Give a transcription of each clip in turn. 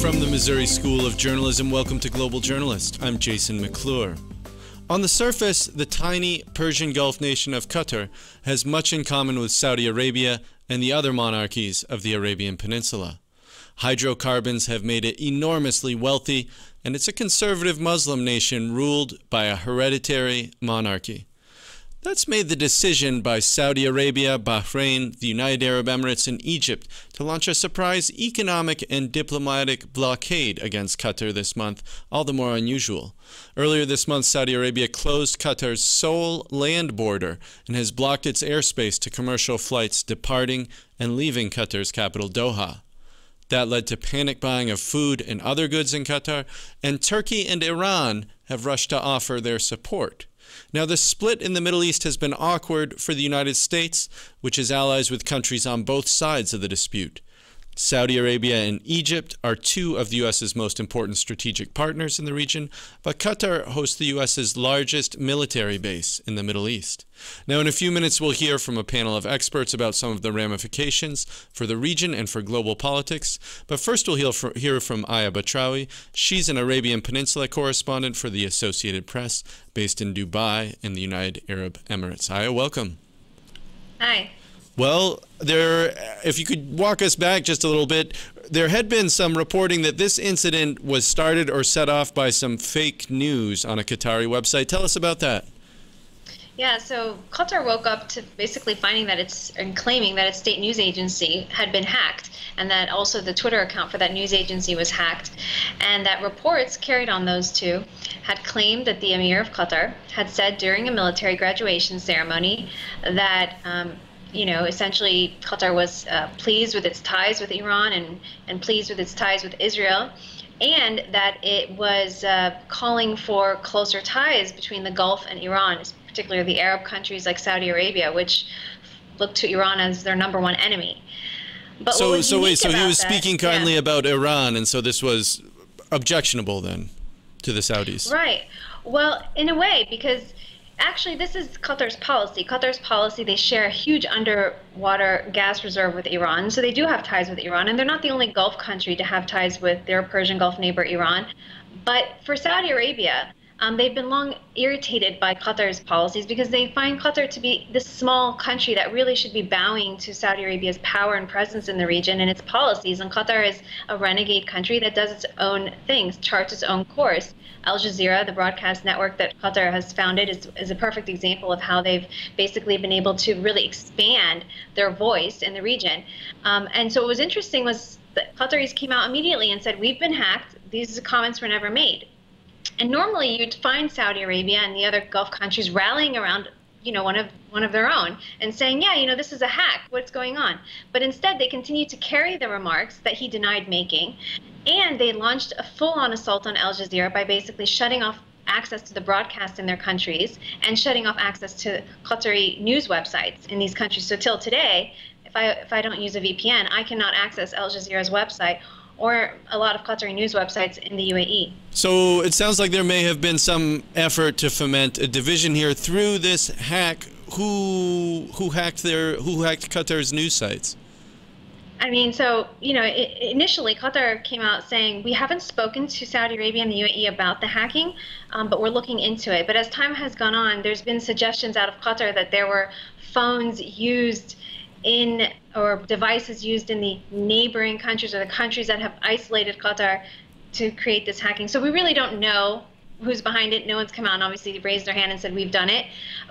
From the Missouri School of Journalism, welcome to Global Journalist. I'm Jason McClure. On the surface, the tiny Persian Gulf nation of Qatar has much in common with Saudi Arabia and the other monarchies of the Arabian Peninsula. Hydrocarbons have made it enormously wealthy, and it's a conservative Muslim nation ruled by a hereditary monarchy. That's made the decision by Saudi Arabia, Bahrain, the United Arab Emirates, and Egypt to launch a surprise economic and diplomatic blockade against Qatar this month, all the more unusual. Earlier this month, Saudi Arabia closed Qatar's sole land border and has blocked its airspace to commercial flights departing and leaving Qatar's capital, Doha. That led to panic buying of food and other goods in Qatar, and Turkey and Iran have rushed to offer their support. Now, the split in the Middle East has been awkward for the United States, which is allies with countries on both sides of the dispute. Saudi Arabia and Egypt are two of the U.S.'s most important strategic partners in the region, but Qatar hosts the U.S.'s largest military base in the Middle East. Now, in a few minutes, we'll hear from a panel of experts about some of the ramifications for the region and for global politics. But first, we'll hear from Aya Batrawi. She's an Arabian Peninsula correspondent for the Associated Press, based in Dubai in the United Arab Emirates. Aya, welcome. Hi. Well, if you could walk us back just a little bit, there had been some reporting that this incident was started or set off by some fake news on a Qatari website. Tell us about that. Yeah, so Qatar woke up to basically finding that and claiming that its state news agency had been hacked, and that also the Twitter account for that news agency was hacked, and that reports carried on those two had claimed that the Emir of Qatar had said during a military graduation ceremony that essentially Qatar was pleased with its ties with Iran and pleased with its ties with Israel, and that it was calling for closer ties between the Gulf and Iran, particularly the Arab countries like Saudi Arabia, which look to Iran as their #1 enemy. But so he was speaking kindly about Iran, and so this was objectionable then to the Saudis. Right. Well, in a way, because actually, this is Qatar's policy. Qatar's policy, they share a huge underwater gas reserve with Iran, so they do have ties with Iran, and they're not the only Gulf country to have ties with their Persian Gulf neighbor, Iran. But for Saudi Arabia, they've been long irritated by Qatar's policies because they find Qatar to be this small country that really should be bowing to Saudi Arabia's power and presence in the region and its policies. And Qatar is a renegade country that does its own things, charts its own course. Al-Jazeera, the broadcast network that Qatar has founded, is a perfect example of how they've basically been able to really expand their voice in the region. And so what was interesting was that Qataris came out immediately and said, we've been hacked. These comments were never made. And normally you'd find Saudi Arabia and the other Gulf countries rallying around one of their own and saying, yeah, this is a hack, what's going on? But instead they continued to carry the remarks that he denied making, and they launched a full-on assault on Al Jazeera by basically shutting off access to the broadcast in their countries and shutting off access to Qatari news websites in these countries. So till today, if I don't use a VPN, I cannot access Al Jazeera's website or a lot of Qatari news websites in the UAE. So it sounds like there may have been some effort to foment a division here through this hack. Who hacked Qatar's news sites? I mean, so, initially Qatar came out saying, we haven't spoken to Saudi Arabia and the UAE about the hacking, but we're looking into it. But as time has gone on, there's been suggestions out of Qatar that there were phones used or devices used in the neighboring countries or the countries that have isolated Qatar to create this hacking. So we really don't know who's behind it. No one's come out and obviously raised their hand and said we've done it.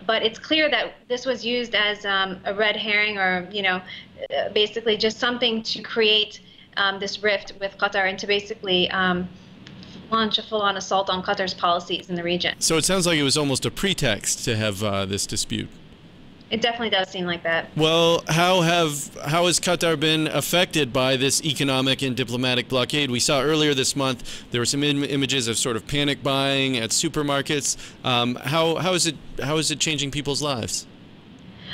But it's clear that this was used as a red herring, or basically just something to create this rift with Qatar and to basically launch a full-on assault on Qatar's policies in the region. So it sounds like it was almost a pretext to have this dispute. It definitely does seem like that. Well, how has Qatar been affected by this economic and diplomatic blockade? We saw earlier this month there were some images of sort of panic buying at supermarkets. How is it changing people's lives?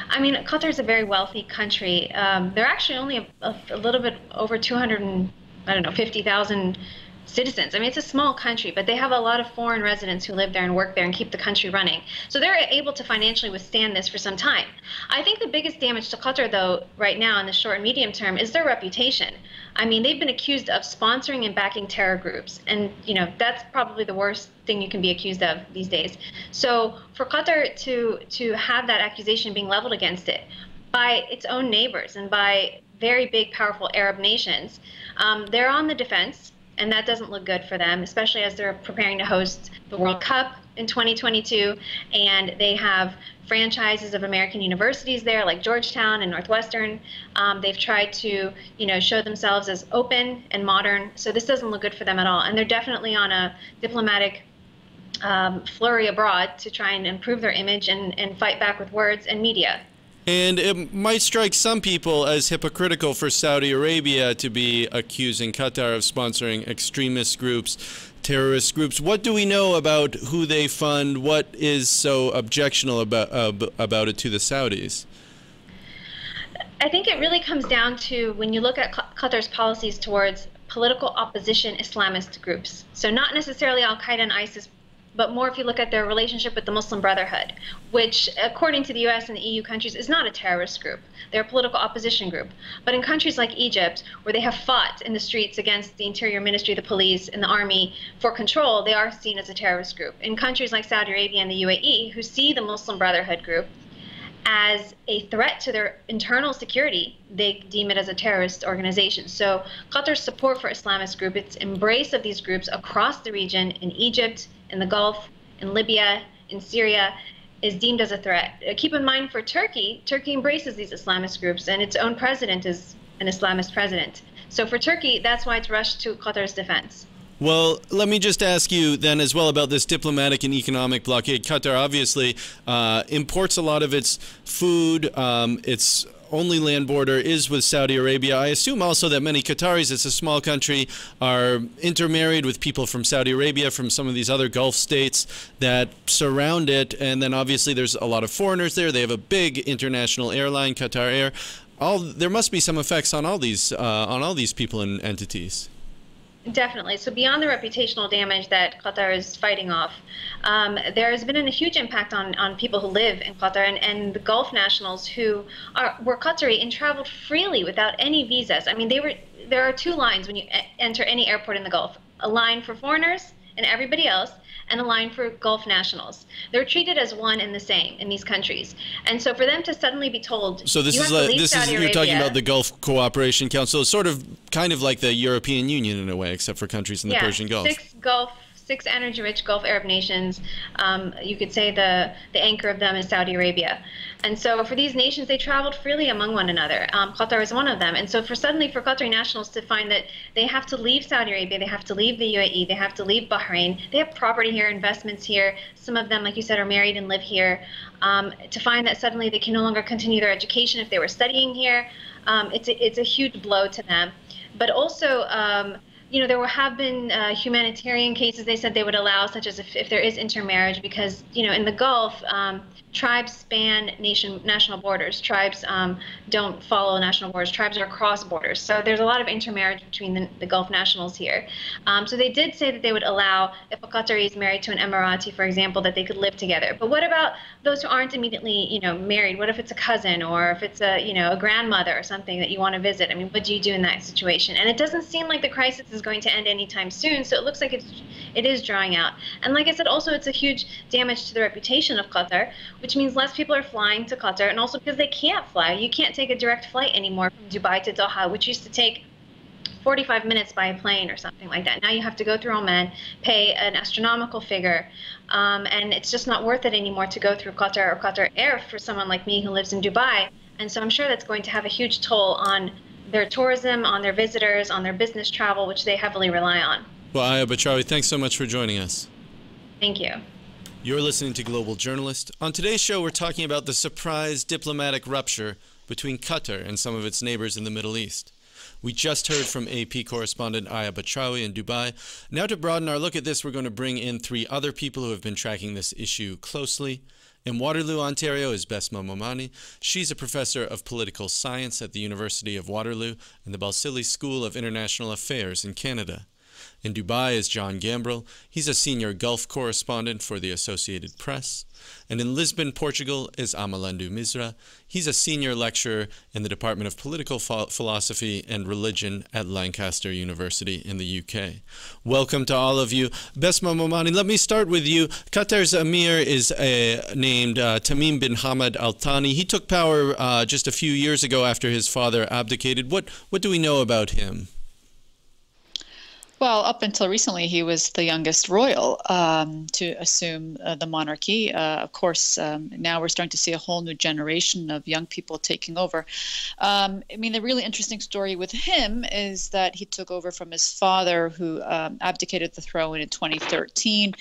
I mean, Qatar is a very wealthy country. They're actually only a little bit over 50,000 citizens. I mean, it's a small country, but they have a lot of foreign residents who live there and work there and keep the country running. So they're able to financially withstand this for some time. I think the biggest damage to Qatar, though, right now in the short and medium term is their reputation. I mean, they've been accused of sponsoring and backing terror groups. And, you know, that's probably the worst thing you can be accused of these days. So for Qatar to have that accusation being leveled against it by its own neighbors and by very big, powerful Arab nations, they're on the defense. And that doesn't look good for them, especially as they're preparing to host the World Cup in 2022. And they have franchises of American universities there, like Georgetown and Northwestern. They've tried to, you know, show themselves as open and modern. So this doesn't look good for them at all. And they're definitely on a diplomatic flurry abroad to try and improve their image and fight back with words and media. And it might strike some people as hypocritical for Saudi Arabia to be accusing Qatar of sponsoring extremist groups, terrorist groups. What do we know about who they fund? What is so objectionable about it to the Saudis? I think it really comes down to when you look at Qatar's policies towards political opposition Islamist groups. So not necessarily Al-Qaeda and ISIS, but more if you look at their relationship with the Muslim Brotherhood, which, according to the US and the EU countries, is not a terrorist group. They're a political opposition group. But in countries like Egypt, where they have fought in the streets against the Interior Ministry, the police, and the army for control, they are seen as a terrorist group. In countries like Saudi Arabia and the UAE, who see the Muslim Brotherhood group as a threat to their internal security, they deem it as a terrorist organization. So Qatar's support for Islamist groups, its embrace of these groups across the region, in Egypt, in the Gulf, in Libya, in Syria, is deemed as a threat. Keep in mind, for Turkey, Turkey embraces these Islamist groups, and its own president is an Islamist president. So for Turkey, that's why it's rushed to Qatar's defense. Well, let me just ask you then as well about this diplomatic and economic blockade. Qatar obviously imports a lot of its food, its only land border is with Saudi Arabia. I assume also that many Qataris, it's a small country, are intermarried with people from Saudi Arabia, from some of these other Gulf states that surround it. And then obviously there's a lot of foreigners there. They have a big international airline, Qatar Air. There must be some effects on all these people and entities. Definitely. So beyond the reputational damage that Qatar is fighting off, there has been a huge impact on people who live in Qatar and the Gulf nationals who were Qatari and traveled freely without any visas. I mean, there are two lines when you enter any airport in the Gulf: a line for foreigners and everybody else, and a line for Gulf nationals. They're treated as one and the same in these countries. And so for them to suddenly be told, so this you're talking about the Gulf Cooperation Council, sort of kind of like the European Union in a way, except for countries in the Persian Gulf. Six energy-rich Gulf Arab nations. You could say the anchor of them is Saudi Arabia. And so for these nations, they traveled freely among one another. Qatar is one of them. And so for Qatari nationals to find that they have to leave Saudi Arabia, they have to leave the UAE, they have to leave Bahrain, they have property here, investments here. Some of them, like you said, are married and live here. To find that suddenly they can no longer continue their education if they were studying here, it's a huge blow to them. But also, you know, there have been humanitarian cases they said they would allow, such as if there is intermarriage, because, you know, in the Gulf, tribes span national borders. Tribes don't follow national borders. Tribes are across borders. So there's a lot of intermarriage between the Gulf nationals here. So they did say that they would allow, if a Qatari is married to an Emirati, for example, that they could live together. But what about those who aren't immediately, you know, married? What if it's a cousin, or if it's a, you know, a grandmother or something that you want to visit? I mean, what do you do in that situation? And it doesn't seem like the crisis is going to end anytime soon. So it looks like it is drawing out. And like I said, also it's a huge damage to the reputation of Qatar, which means less people are flying to Qatar, and also because they can't fly. You can't take a direct flight anymore from Dubai to Doha, which used to take 45 minutes by a plane or something like that. Now you have to go through Oman, pay an astronomical figure, and it's just not worth it anymore to go through Qatar or Qatar Air for someone like me who lives in Dubai. And so I'm sure that's going to have a huge toll on their tourism, on their visitors, on their business travel, which they heavily rely on. Well, Aya Batrawi, thanks so much for joining us. Thank you. You're listening to Global Journalist. On today's show, we're talking about the surprise diplomatic rupture between Qatar and some of its neighbors in the Middle East. We just heard from AP correspondent Aya Batrawi in Dubai. Now, to broaden our look at this, we're going to bring in three other people who have been tracking this issue closely. In Waterloo, Ontario is Bessma Momani. She's a professor of political science at the University of Waterloo and the Balsillie School of International Affairs in Canada. In Dubai is John Gambrell. He's a senior Gulf correspondent for the Associated Press. And in Lisbon, Portugal is Amalandu Misra. He's a senior lecturer in the Department of Political Philosophy and Religion at Lancaster University in the UK. Welcome to all of you. Bessma Momani, let me start with you. Qatar's Emir is named Tamim bin Hamad Al Thani. He took power just a few years ago after his father abdicated. What do we know about him? Well, up until recently, he was the youngest royal to assume the monarchy. Of course, now we're starting to see a whole new generation of young people taking over. I mean, the really interesting story with him is that he took over from his father, who abdicated the throne in 2013.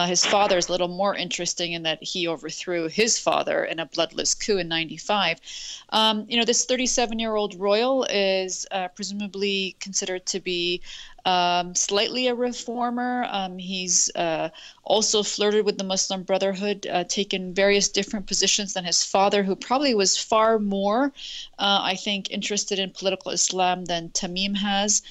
His father is a little more interesting in that he overthrew his father in a bloodless coup in '95. This 37-year-old royal is presumably considered to be slightly a reformer. He's also flirted with the Muslim Brotherhood, taken various different positions than his father, who probably was far more, I think, interested in political Islam than Tamim has.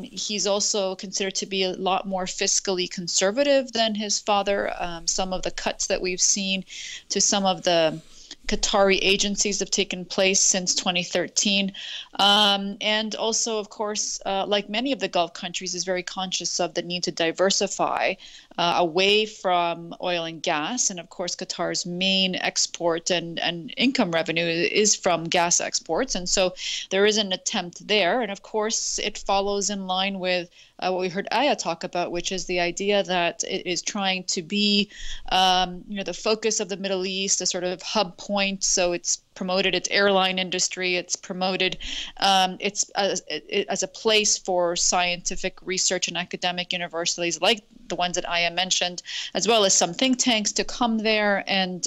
He's also considered to be a lot more fiscally conservative than his father. Some of the cuts that we've seen to some of the Qatari agencies have taken place since 2013. And also, of course, like many of the Gulf countries, is very conscious of the need to diversify away from oil and gas. And of course, Qatar's main export and income revenue is from gas exports. And so there is an attempt there. And of course, it follows in line with what we heard Aya talk about, which is the idea that it is trying to be, the focus of the Middle East, a sort of hub point. So it's promoted its airline industry. It's promoted it's as a place for scientific research and academic universities like the ones that Aya mentioned, as well as some think tanks to come there and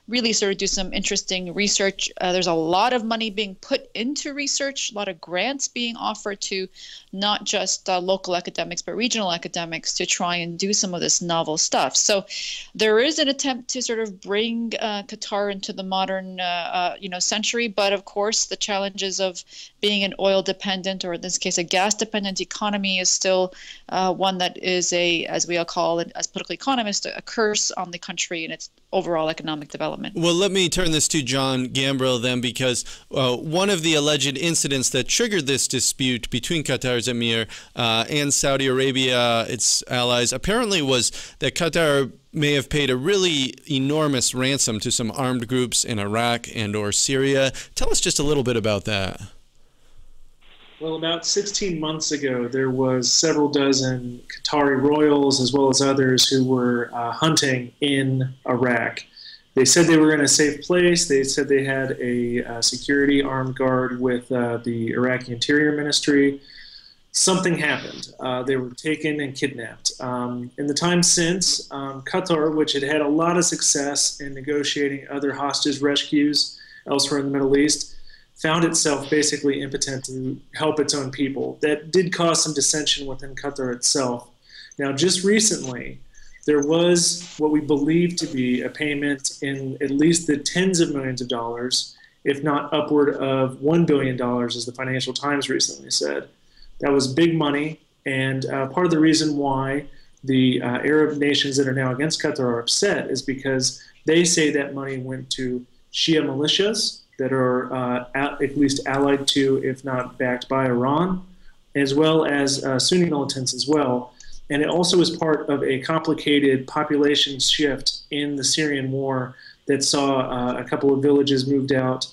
really sort of do some interesting research. There's a lot of money being put into research, a lot of grants being offered to not just local academics, but regional academics to try and do some of this novel stuff. So there is an attempt to sort of bring Qatar into the modern century. But of course, the challenges of being an oil dependent, or in this case, a gas dependent economy is still one that is as we all call it, as political economists, a curse on the country and its overall economic development. Well, let me turn this to John Gambrell then, because one of the alleged incidents that triggered this dispute between Qatar's Emir and Saudi Arabia, its allies, apparently was that Qatar may have paid a really enormous ransom to some armed groups in Iraq and or Syria. Tell us just a little bit about that. Well, about 16 months ago, there was several dozen Qatari royals as well as others who were hunting in Iraq. They said they were in a safe place. They said they had a security armed guard with the Iraqi Interior Ministry. Something happened. They were taken and kidnapped. In the time since, Qatar, which had had a lot of success in negotiating other hostage rescues elsewhere in the Middle East, found itself basically impotent to help its own people. That did cause some dissension within Qatar itself. Now, just recently, there was what we believe to be a payment in at least the tens of millions of dollars, if not upward of $1 billion, as the Financial Times recently said. That was big money, and part of the reason why the Arab nations that are now against Qatar are upset is because they say that money went to Shia militias that are at least allied to, if not backed by, Iran, as well as Sunni militants as well. And it also is part of a complicated population shift in the Syrian war that saw a couple of villages moved out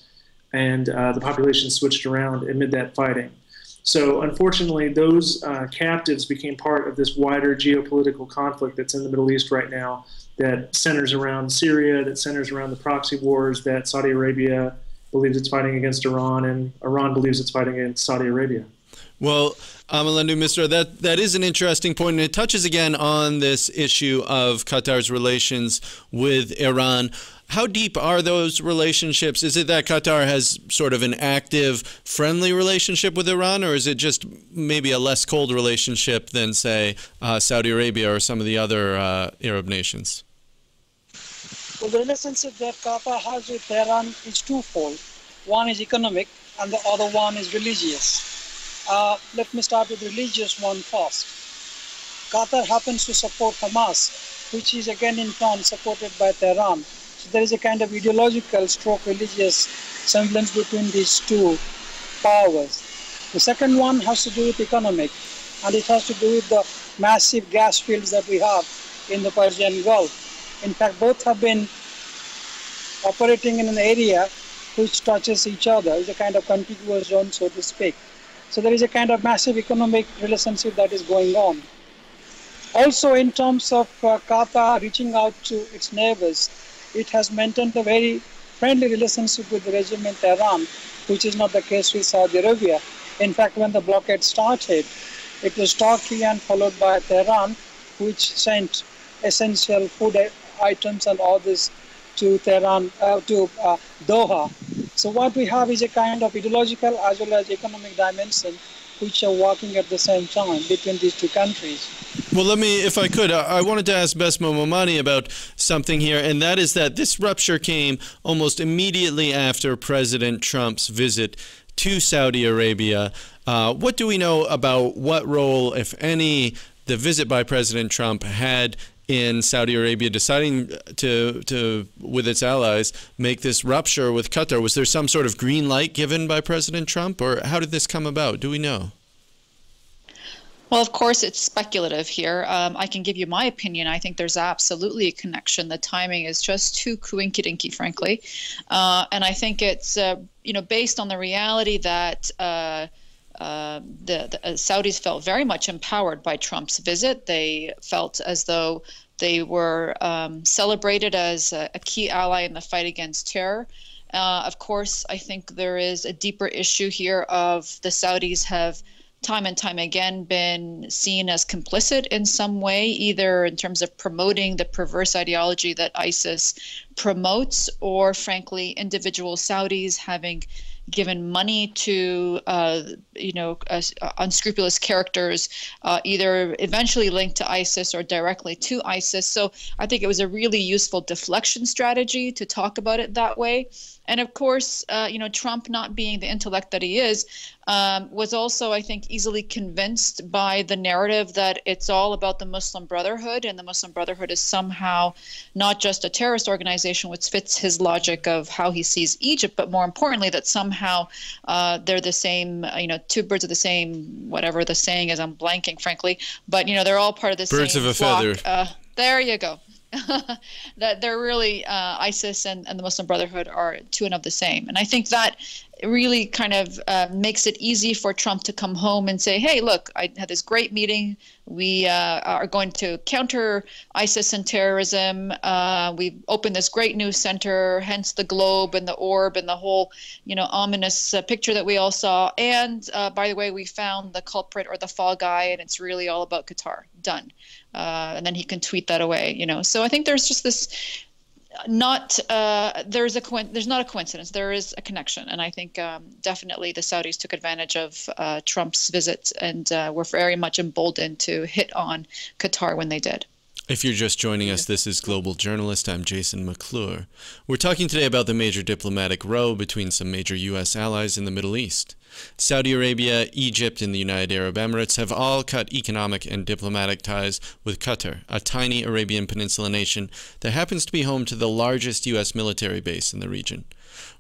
and the population switched around amid that fighting. So unfortunately, those captives became part of this wider geopolitical conflict that's in the Middle East right now that centers around Syria, that centers around the proxy wars that Saudi Arabia believes it's fighting against Iran, and Iran believes it's fighting against Saudi Arabia. Well, Amalandu Misra, that is an interesting point, and it touches again on this issue of Qatar's relations with Iran. How deep are those relationships? Is it that Qatar has sort of an active, friendly relationship with Iran, or is it just maybe a less cold relationship than, say, Saudi Arabia or some of the other Arab nations? Well, the relationship that Qatar has with Iran is twofold. One is economic, and the other one is religious. Let me start with the religious one first. Qatar happens to support Hamas, which is again in turn supported by Tehran. So there is a kind of ideological stroke religious semblance between these two powers. The second one has to do with economic, and it has to do with the massive gas fields that we have in the Persian Gulf. In fact, both have been operating in an area which touches each other. It's a kind of contiguous zone, so to speak. So there is a kind of massive economic relationship that is going on. Also, in terms of Qatar reaching out to its neighbors, it has maintained a very friendly relationship with the regime in Tehran, which is not the case with Saudi Arabia. In fact, when the blockade started, it was Turkey and followed by Tehran, which sent essential food items and others to Tehran, to Doha. So what we have is a kind of ideological as well as economic dimension, which are working at the same time between these two countries. Well, let me, if I could, I wanted to ask Bessma Momani about something here, and that is that this rupture came almost immediately after President Trump's visit to Saudi Arabia. What do we know about what role, if any, the visit by President Trump had in Saudi Arabia deciding to, with its allies, make this rupture with Qatar? Was there some sort of green light given by President Trump, or how did this come about? Do we know? Well, of course, it's speculative here. I can give you my opinion. I think there's absolutely a connection. The timing is just too coinky-dinky, frankly. And I think it's, based on the reality that the Saudis felt very much empowered by Trump's visit. They felt as though they were celebrated as a key ally in the fight against terror. Of course, I think there is a deeper issue here of the Saudis have time and time again been seen as complicit in some way, either in terms of promoting the perverse ideology that ISIS promotes, or frankly, individual Saudis having given money to, unscrupulous characters, either eventually linked to ISIS or directly to ISIS. So I think it was a really useful deflection strategy to talk about it that way. And of course, Trump, not being the intellect that he is, was also, I think, easily convinced by the narrative that it's all about the Muslim Brotherhood, and the Muslim Brotherhood is somehow not just a terrorist organization, which fits his logic of how he sees Egypt, but more importantly, that somehow they're the same, two birds of the same, whatever the saying is, I'm blanking, frankly, but, they're all part of the birds same of a flock. feather. There you go. That they're really ISIS and the Muslim Brotherhood are two and of the same. And I think that really kind of makes it easy for Trump to come home and say, hey, look, I had this great meeting. We are going to counter ISIS and terrorism. We opened this great news center, hence the globe and the orb and the whole, ominous picture that we all saw. And by the way, we found the culprit or the fall guy, and it's really all about Qatar. Done. And then he can tweet that away, So I think there's just this there's not a coincidence. There is a connection. And I think definitely the Saudis took advantage of Trump's visit and were very much emboldened to hit on Qatar when they did. If you're just joining us, this is Global Journalist. I'm Jason McClure. We're talking today about the major diplomatic row between some major U.S. allies in the Middle East. Saudi Arabia, Egypt, and the United Arab Emirates have all cut economic and diplomatic ties with Qatar, a tiny Arabian Peninsula nation that happens to be home to the largest U.S. military base in the region.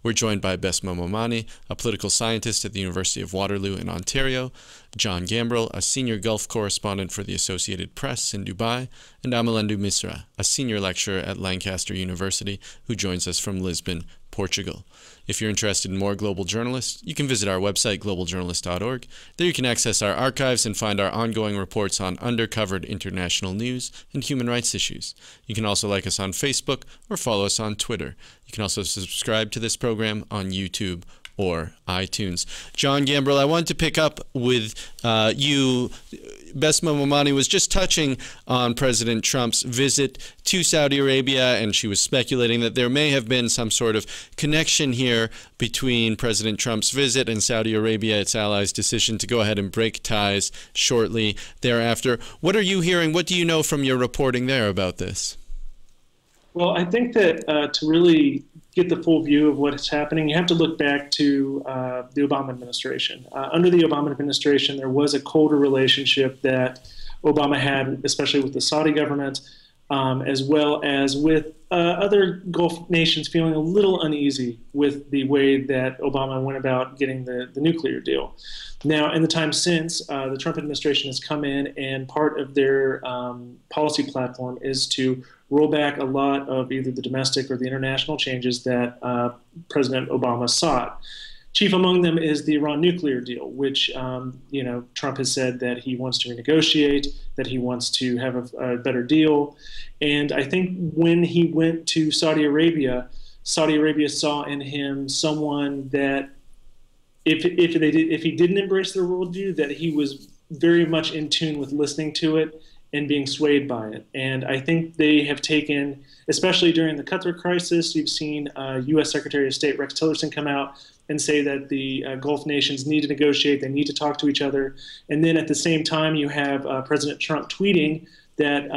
We're joined by Bessma Momani, a political scientist at the University of Waterloo in Ontario, John Gambrill, a senior Gulf correspondent for the Associated Press in Dubai, and Amalandu Misra, a senior lecturer at Lancaster University, who joins us from Lisbon, Portugal. If you're interested in more Global Journalists, you can visit our website, globaljournalist.org. There you can access our archives and find our ongoing reports on undercovered international news and human rights issues. You can also like us on Facebook or follow us on Twitter. You can also subscribe to this program on YouTube or iTunes. John Gambrill, I wanted to pick up with you. Bessma Momani was just touching on President Trump's visit to Saudi Arabia, and she was speculating that there may have been some sort of connection here between President Trump's visit and Saudi Arabia, its allies' decision to go ahead and break ties shortly thereafter. What are you hearing? What do you know from your reporting there about this? Well, I think that to really get the full view of what's happening, you have to look back to the Obama administration. Under the Obama administration, there was a colder relationship that Obama had, especially with the Saudi government, as well as with other Gulf nations feeling a little uneasy with the way that Obama went about getting the nuclear deal. Now, in the time since, the Trump administration has come in, and part of their policy platform is to roll back a lot of either the domestic or the international changes that President Obama sought. Chief among them is the Iran nuclear deal, which Trump has said that he wants to renegotiate, that he wants to have a better deal. And I think when he went to Saudi Arabia saw in him someone that if he didn't embrace the worldview, that he was very much in tune with listening to it and being swayed by it. And I think they have taken, especially during the Qatar crisis, you've seen U.S. Secretary of State Rex Tillerson come out and say that the Gulf nations need to negotiate, they need to talk to each other. And then at the same time, you have President Trump tweeting that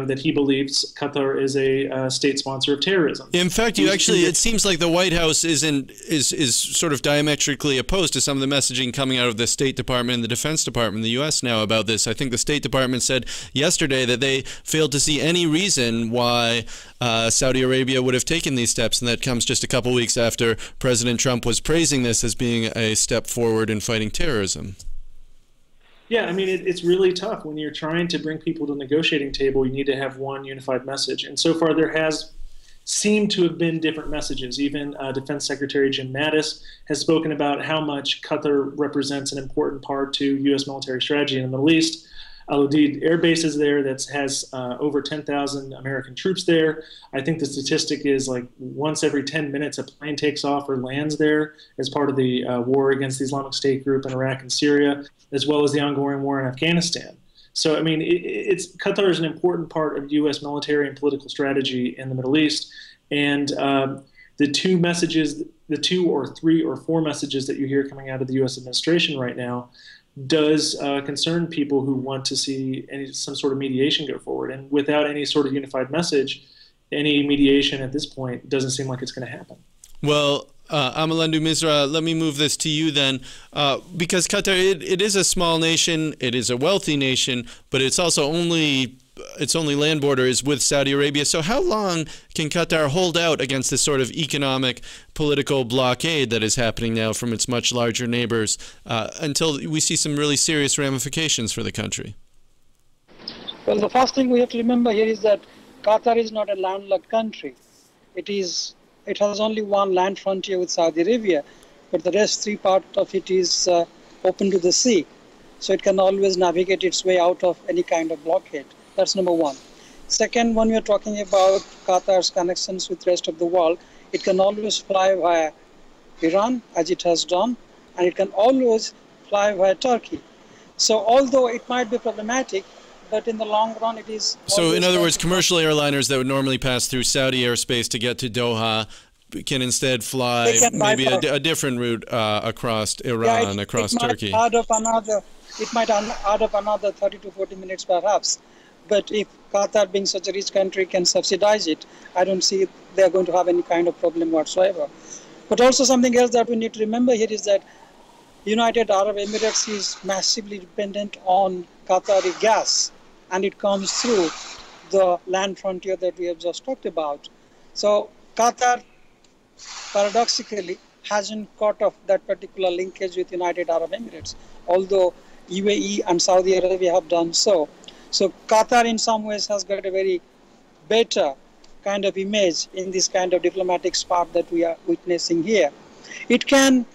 that he believes Qatar is a state sponsor of terrorism. In fact, it seems like the White House is sort of diametrically opposed to some of the messaging coming out of the State Department and the Defense Department in the U.S. now about this. I think the State Department said yesterday that they failed to see any reason why Saudi Arabia would have taken these steps, and that comes just a couple weeks after President Trump was praising this as being a step forward in fighting terrorism. Yeah, I mean, it's really tough when you're trying to bring people to the negotiating table. You need to have one unified message. And so far, there has seemed to have been different messages. Even Defense Secretary Jim Mattis has spoken about how much Qatar represents an important part to U.S. military strategy in the Middle East. Al-Udeid Air Base is there that has over 10,000 American troops there. I think the statistic is like once every 10 minutes a plane takes off or lands there as part of the war against the Islamic State group in Iraq and Syria, as well as the ongoing war in Afghanistan. So, I mean, Qatar is an important part of U.S. military and political strategy in the Middle East. And the two or three or four messages that you hear coming out of the U.S. administration right now does concern people who want to see some sort of mediation go forward. And without any sort of unified message, any mediation at this point doesn't seem like it's going to happen. Well, Amalandu Misra, let me move this to you then, because Qatar, it is a small nation, it is a wealthy nation, but it's also its only land border is with Saudi Arabia. So how long can Qatar hold out against this sort of economic, political blockade that is happening now from its much larger neighbors until we see some really serious ramifications for the country? Well, the first thing we have to remember here is that Qatar is not a landlocked country. It has only one land frontier with Saudi Arabia, but the rest three parts of it is open to the sea. So it can always navigate its way out of any kind of blockade. That's number one. Second, when we are talking about Qatar's connections with the rest of the world, it can always fly via Iran, as it has done, and it can always fly via Turkey. So although it might be problematic, but in the long run it is... So in other words, commercial airliners that would normally pass through Saudi airspace to get to Doha can instead fly maybe a different route across Iran, across Turkey. It might add up another 30 to 40 minutes perhaps. But if Qatar, being such a rich country, can subsidize it, I don't see they're going to have any kind of problem whatsoever. But also something else that we need to remember here is that United Arab Emirates is massively dependent on Qatari gas, and it comes through the land frontier that we have just talked about. So Qatar, paradoxically, hasn't cut off that particular linkage with United Arab Emirates, although UAE and Saudi Arabia have done so. So Qatar in some ways has got a very better kind of image in this kind of diplomatic spark that we are witnessing here. It can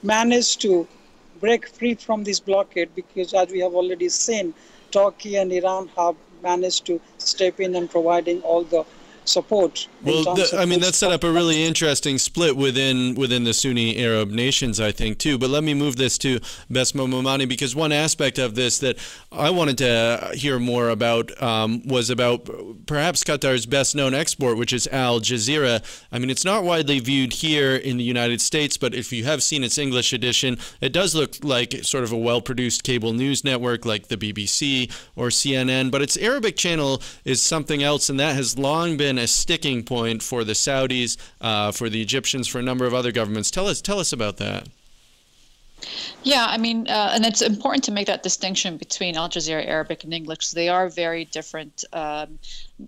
manage to break free from this blockade because, as we have already seen, Turkey and Iran have managed to step in and providing all the support. Well, I mean, that set up a really interesting split within the Sunni Arab nations, I think, too. But let me move this to Bessma Momani, because one aspect of this that I wanted to hear more about was about perhaps Qatar's best-known export, which is Al-Jazeera. I mean, it's not widely viewed here in the United States, but if you have seen its English edition, it does look like sort of a well-produced cable news network like the BBC or CNN. But its Arabic channel is something else, and that has long been been a sticking point for the Saudis, for the Egyptians, for a number of other governments. Tell us about that. Yeah, I mean, and it's important to make that distinction between Al Jazeera Arabic and English. They are very different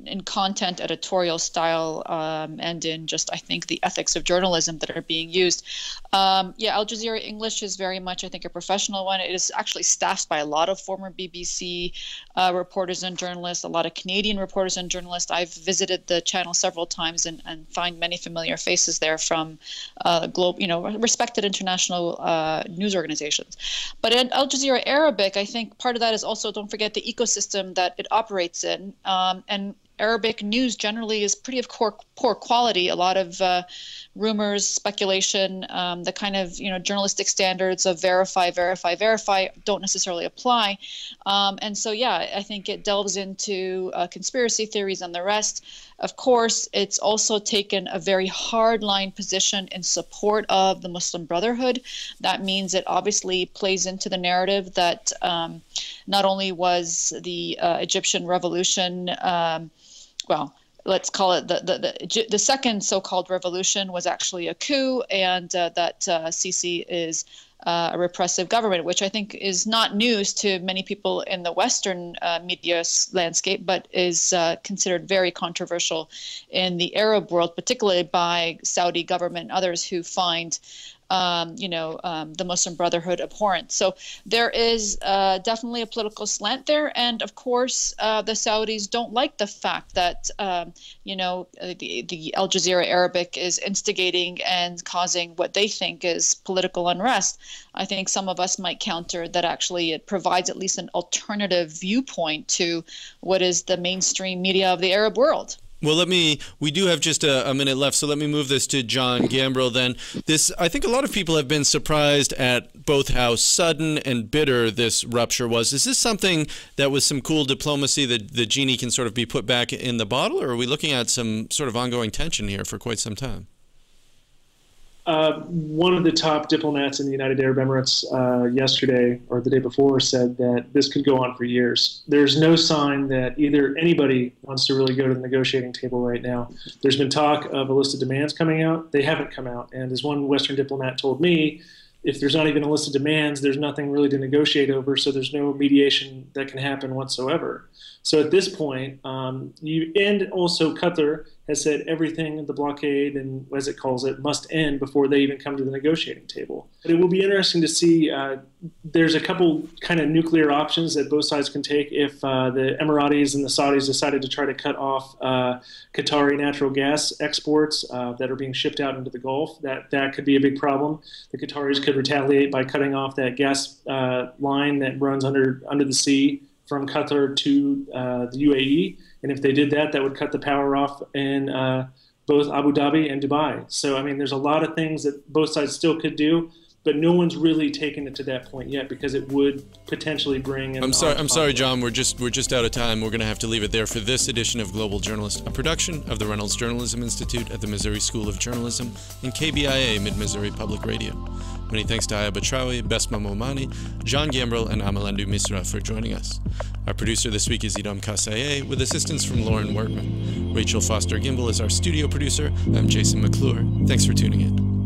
in content, editorial style, and in just, I think, the ethics of journalism that are being used. Yeah, Al Jazeera English is very much, I think, a professional one. It is actually staffed by a lot of former BBC reporters and journalists, a lot of Canadian reporters and journalists. I've visited the channel several times and find many familiar faces there from respected international news organizations. But in Al Jazeera Arabic, I think part of that is also, don't forget, the ecosystem that it operates in. And Arabic news generally is pretty of poor quality. A lot of rumors, speculation, the kind of journalistic standards of verify don't necessarily apply. And so, yeah, I think it delves into conspiracy theories and the rest. Of course, it's also taken a very hardline position in support of the Muslim Brotherhood. That means it obviously plays into the narrative that not only was the Egyptian revolution, let's call it the second so-called revolution was actually a coup, and that Sisi is a repressive government, which I think is not news to many people in the Western media landscape, but is considered very controversial in the Arab world, particularly by Saudi government and others who find the Muslim Brotherhood abhorrent. So there is definitely a political slant there. And of course, the Saudis don't like the fact that, the Al Jazeera Arabic is instigating and causing what they think is political unrest. I think some of us might counter that actually it provides at least an alternative viewpoint to what is the mainstream media of the Arab world. Well, we do have just a minute left, so let me move this to John Gambrill then. I think a lot of people have been surprised at both how sudden and bitter this rupture was. Is this something that with some cool diplomacy that the genie can sort of be put back in the bottle, or are we looking at some sort of ongoing tension here for quite some time? One of the top diplomats in the United Arab Emirates yesterday or the day before said that this could go on for years. There's no sign that either anybody wants to really go to the negotiating table right now. There's been talk of a list of demands coming out. They haven't come out. And as one Western diplomat told me, if there's not even a list of demands, there's nothing really to negotiate over, so there's no mediation that can happen whatsoever. So at this point, and also Qatar has said everything, the blockade and as it calls it, must end before they even come to the negotiating table. But it will be interesting to see, there's a couple kind of nuclear options that both sides can take if the Emiratis and the Saudis decided to try to cut off Qatari natural gas exports that are being shipped out into the Gulf. That could be a big problem. The Qataris could retaliate by cutting off that gas line that runs under the sea from Qatar to the UAE. And if they did that, that would cut the power off in both Abu Dhabi and Dubai. So, I mean, there's a lot of things that both sides still could do, but no one's really taken it to that point yet because it would potentially bring in... I'm sorry, John. We're just out of time. We're going to have to leave it there for this edition of Global Journalist, a production of the Reynolds Journalism Institute at the Missouri School of Journalism and KBIA Mid-Missouri Public Radio. Many thanks to Aya Batrawi, Bessma Momani, John Gambrill, and Amalandu Misra for joining us. Our producer this week is Idam Kasaye, with assistance from Lauren Workman. Rachel Foster Gimbel is our studio producer. I'm Jason McClure. Thanks for tuning in.